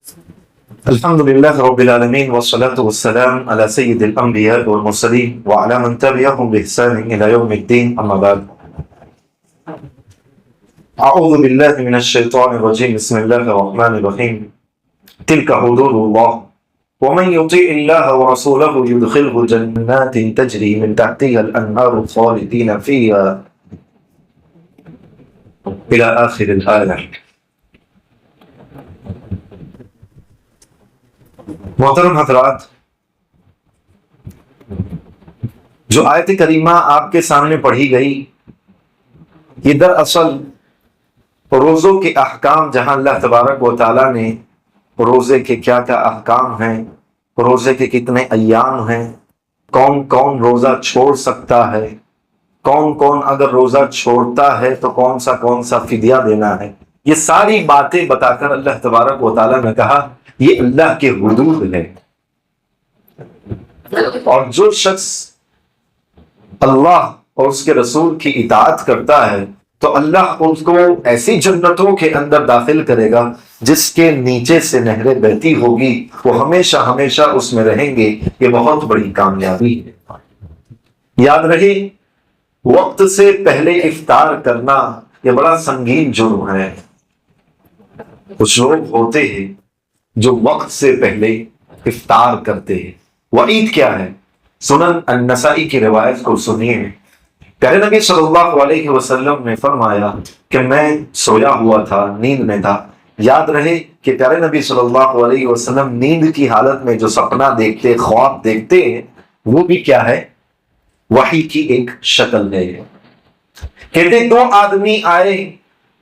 الحمد لله رب العالمين والصلاة والسلام على سيد الأنبياء والمرسلين وعلى من تبعهم بإحسان إلى يوم الدين أما بعد أعوذ بالله من الشيطان الرجيم بسم الله الرحمن الرحيم تلك حدود الله ومن يطيع الله ورسوله يدخله جنات تجري من تحتها الأنهار خالدين فيها إلى آخر الآية۔ محترم حضرات، جو آیت کریمہ آپ کے سامنے پڑھی گئی یہ دراصل روزوں کے احکام، جہاں اللہ تبارک و تعالیٰ نے روزے کے کیا کیا احکام ہیں، روزے کے کتنے ایام ہیں، کون کون روزہ چھوڑ سکتا ہے، کون کون اگر روزہ چھوڑتا ہے تو کون سا فدیہ دینا ہے، یہ ساری باتیں بتا کر اللہ تبارک و تعالیٰ نے کہا یہ اللہ کے حدود ہے، اور جو شخص اللہ اور اس کے رسول کی اطاعت کرتا ہے تو اللہ اس کو ایسی جنتوں کے اندر داخل کرے گا جس کے نیچے سے نہریں بہتی ہوگی، وہ ہمیشہ ہمیشہ اس میں رہیں گے۔ یہ بہت بڑی کامیابی ہے۔ یاد رہے، وقت سے پہلے افطار کرنا یہ بڑا سنگین جرم ہے۔ کچھ لوگ ہوتے ہیں جو وقت سے پہلے افطار کرتے ہیں۔ وعید کیا ہے؟ سنن النسائی کی روایت کو سنیے۔ پیارے نبی صلی اللہ علیہ وسلم نے فرمایا کہ میں سویا ہوا تھا، نیند میں تھا۔ یاد رہے کہ پیارے نبی صلی اللہ علیہ وسلم نیند کی حالت میں جو سپنا دیکھتے، خواب دیکھتے ہیں، وہ بھی کیا ہے؟ وحی کی ایک شکل ہے۔ کہتے دو آدمی آئے،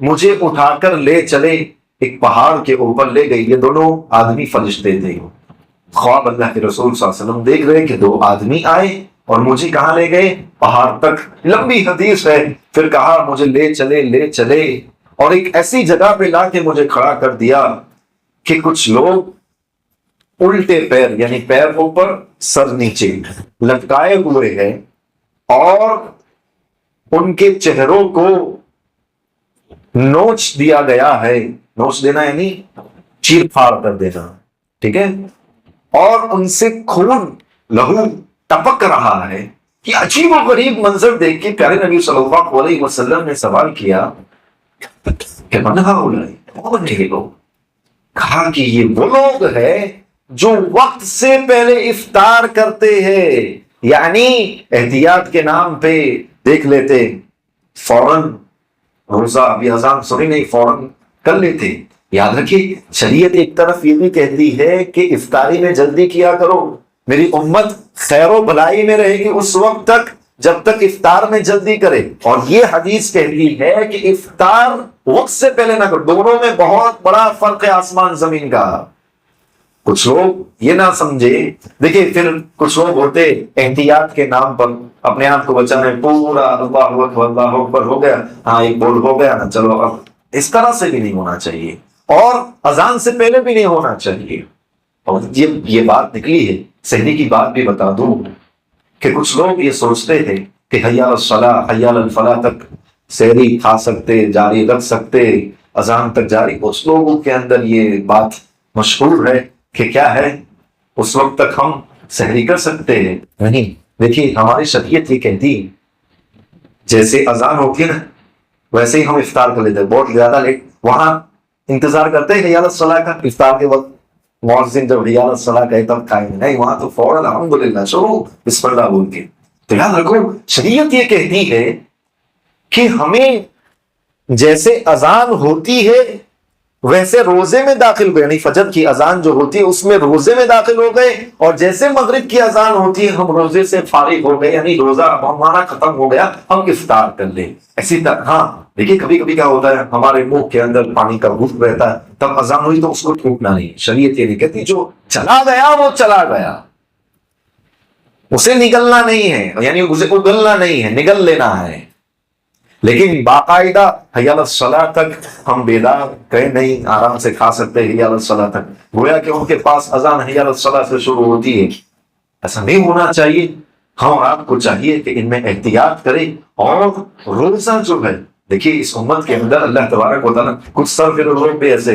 مجھے اٹھا کر لے چلے، ایک پہاڑ کے اوپر لے گئے۔ یہ دونوں آدمی فرشتے تھے۔ خواب اللہ کے رسول صلی اللہ علیہ وسلم دیکھ رہے کہ دو آدمی آئے اور مجھے کہاں لے گئے؟ پہاڑ تک۔ لمبی حدیث ہے۔ پھر کہا مجھے لے چلے اور ایک ایسی جگہ پہ لا کے مجھے کھڑا کر دیا کہ کچھ لوگ الٹے پیر، یعنی پیر اوپر سر نیچے لٹکائے ہوئے ہیں، اور ان کے چہروں کو نوچ دیا گیا ہے۔ نوچ دینا یعنی چیر پھاڑ کر دینا، ٹھیک ہے؟ اور ان سے خون، لہو ٹپک رہا ہے۔ یہ عجیب و غریب منظر دیکھ کے پیارے نبی صلی اللہ علیہ وسلم نے سوال کیا کہ من ہؤلاء، کون ہیں یہ لوگ؟ کہا کہ یہ وہ لوگ ہیں جو وقت سے پہلے افطار کرتے ہیں، یعنی احتیاط کے نام پہ دیکھ لیتے، فوراً روزہ ابھی اذان سنی نہیں فوراً کر لیتے۔ یاد رکھیے، شریعت ایک طرف یہ بھی کہتی ہے کہ افطاری میں جلدی کیا کرو، میری امت خیر و بھلائی میں رہے گی اس وقت تک جب تک افطار میں جلدی کرے، اور یہ حدیث کہتی ہے کہ افطار وقت سے پہلے نہ کرو۔ دونوں میں بہت بڑا فرق ہے، آسمان زمین کا۔ کچھ لوگ یہ نہ سمجھے، دیکھیں پھر کچھ لوگ ہوتے احتیاط کے نام پر اپنے آپ کو بچانے، پورا اللہ اکبر ہو گیا، ہاں ایک بول ہو گیا نا، چلو اب۔ اس طرح سے بھی نہیں ہونا چاہیے، اور اذان سے پہلے بھی نہیں ہونا چاہیے۔ اور یہ بات نکلی ہے، سحری کی بات بھی بتا دوں کہ کچھ لوگ یہ سوچتے تھے کہ حی علی الصلاۃ حی علی الفلاح تک سحری کھا سکتے، جاری رکھ سکتے، اذان تک جاری۔ کچھ لوگوں کے اندر یہ بات مشہور ہے کہ کیا ہے، اس وقت تک ہم سحری کر سکتے ہیں۔ نہیں، دیکھیے ہماری شریعت یہ کہتی ہے جیسے اذان ہوتی ہے نا ویسے ہی ہم افطار کر لیتے ہیں۔ بہت زیادہ لیٹ وہاں انتظار کرتے ہیں حی علی الصلاۃ کا، افطار کے وقت مؤذن جب حی علی الصلاۃ کہے تب کھائیں گے، نہیں، وہاں تو فوراً الحمدللہ شروع بسم اللہ بول کے۔ تو یاد رکھو، شریعت یہ کہتی ہے کہ ہمیں جیسے اذان ہوتی ہے ویسے روزے میں داخل ہوئے، یعنی فجر کی اذان جو ہوتی ہے اس میں روزے میں داخل ہو گئے، اور جیسے مغرب کی اذان ہوتی ہے ہم روزے سے فارغ ہو گئے، یعنی روزہ ہمارا ختم ہو گیا، ہم افطار کر لیں۔ اسی طرح ہاں دیکھیے، کبھی کبھی کیا ہوتا ہے، ہمارے منہ کے اندر پانی کا گھٹ رہتا ہے، تب اذان ہوئی تو اس کو ٹھوکنا نہیں۔ شریعت یہ نہیں کہتی، جو چلا گیا وہ چلا گیا، اسے نگلنا نہیں ہے، یعنی اسے اگلنا نہیں ہے، نگل لینا ہے۔ لیکن باقاعدہ حی علی الصلاۃ تک ہم بیدار کہیں نہیں، آرام سے کھا سکتے حی علی الصلاۃ تک، گویا کہ ان کے پاس اذان حی علی الصلاۃ سے شروع ہوتی ہے۔ ایسا نہیں ہونا چاہیے۔ ہم آپ کو چاہیے کہ ان میں احتیاط کریں، اور روزہ جو ہے، دیکھیے اس امت کے اندر اللہ تبارک و تعالیٰ کچھ سر پھر لوگ بھی ایسے